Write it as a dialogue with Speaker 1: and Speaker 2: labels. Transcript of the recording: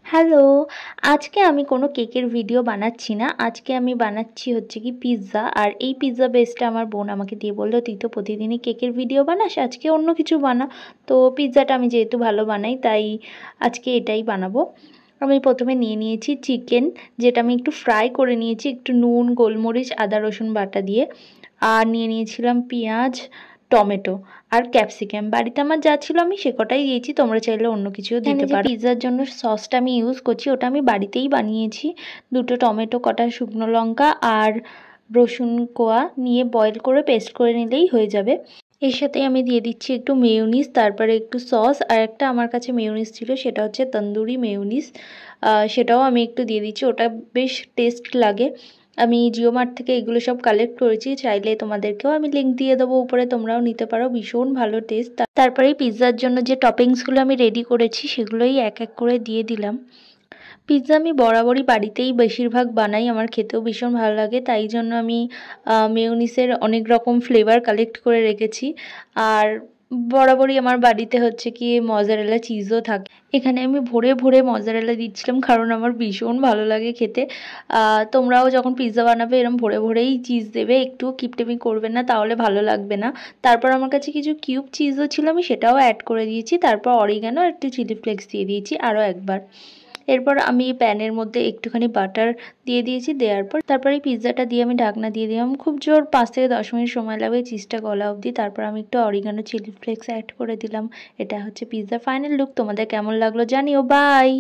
Speaker 1: Hello, আজকে আমি কোনো কেকের ভিডিও বানাচ্ছি না। আজকে আমি বানাচ্ছি হচ্ছে কি পিৎজা। আর এই পিৎজা বেসটা আমার বোন আমাকে দিয়ে বলল, "তুই তো প্রতিদিনই কেকের ভিডিও বানাস, আজকে অন্য কিছু বানা।" তো পিৎজাটা আমি যেহেতু ভালো বানাই তাই আজকে এটাই বানাবো। আমি প্রথমে নিয়ে নিয়েছি চিকেন, যেটা আমি একটু ফ্রাই করে নিয়েছি একটু নুন, গোলমরিচ, আদা রসুন বাটা দিয়ে। আর নিয়ে নিয়েছিলাম পেঁয়াজ, টমেটো আর ক্যাপসিকাম। বাড়িতে আমার যা ছিল আমি সে কটাই দিয়েছি, তোমরা চাইলে অন্য কিছুও দিতে পারো। পিৎজার জন্য সসটা আমি ইউজ করছি ওটা আমি বাড়িতেই বানিয়েছি। 2টো টমেটো, কটা শুকনো লঙ্কা আর রসুন কোয়া নিয়ে বয়েল করে পেস্ট করে নিলেই হয়ে যাবে। এর সাথে আমি দিয়ে দিচ্ছি একটু মেয়োনিজ, তারপরে একটু সস, আর একটা আমার কাছে মেয়োনিজ ছিল সেটা হচ্ছে তন্দুরি মেয়োনিজ, সেটাও আমি একটু দিয়ে দিচ্ছি, ওটা বেশ টেস্ট লাগে। আমি জিও মার্ট থেকে এগুলো সব কালেক্ট করেছি, চাইলে তোমাদেরকেও আমি লিঙ্ক দিয়ে দেবো উপরে, তোমরাও নিতে পারো, ভীষণ ভালো টেস্ট। তারপরে পিৎজার জন্য যে টপিংসগুলো আমি রেডি করেছি সেগুলোই এক এক করে দিয়ে দিলাম। পিৎজা আমি বরাবরই বাড়িতেই বেশিরভাগ বানাই, আমার খেতেও ভীষণ ভালো লাগে, তাই জন্য আমি মেয়োনিজের অনেক রকম ফ্লেভার কালেক্ট করে রেখেছি। আর বরাবরই আমার বাড়িতে হচ্ছে কি মজারেলা চিজও থাকে। এখানে আমি ভরে ভরে মজারেলা দিচ্ছিলাম কারণ আমার ভীষণ ভালো লাগে খেতে। তোমরাও যখন পিৎজা বানাবে এরকম ভরে ভরেই চিজ দেবে, একটু কিপটেমি করবে না, তাহলে ভালো লাগবে না। তারপর আমার কাছে কিছু কিউব চিজও ছিল, আমি সেটাও অ্যাড করে দিয়েছি। তারপর অরিগানো আর একটু চিলি ফ্লেক্স দিয়ে দিয়েছি আরও একবার। এরপর আমি প্যানের মধ্যে একটুখানি বাটার দিয়ে দিয়েছি, দেওয়ার পর তারপরে এই পিৎজাটা দিয়ে আমি ঢাকনা দিয়ে দিলাম। খুব জোর 5 থেকে 10 মিনিট সময় লাগবে চিজটা গলা অবধি। তারপর আমি একটু অরিগানো, চিলি ফ্লেক্স অ্যাড করে দিলাম। এটা হচ্ছে পিৎজার ফাইনাল লুক। তোমাদের কেমন লাগলো জানিও। বাই।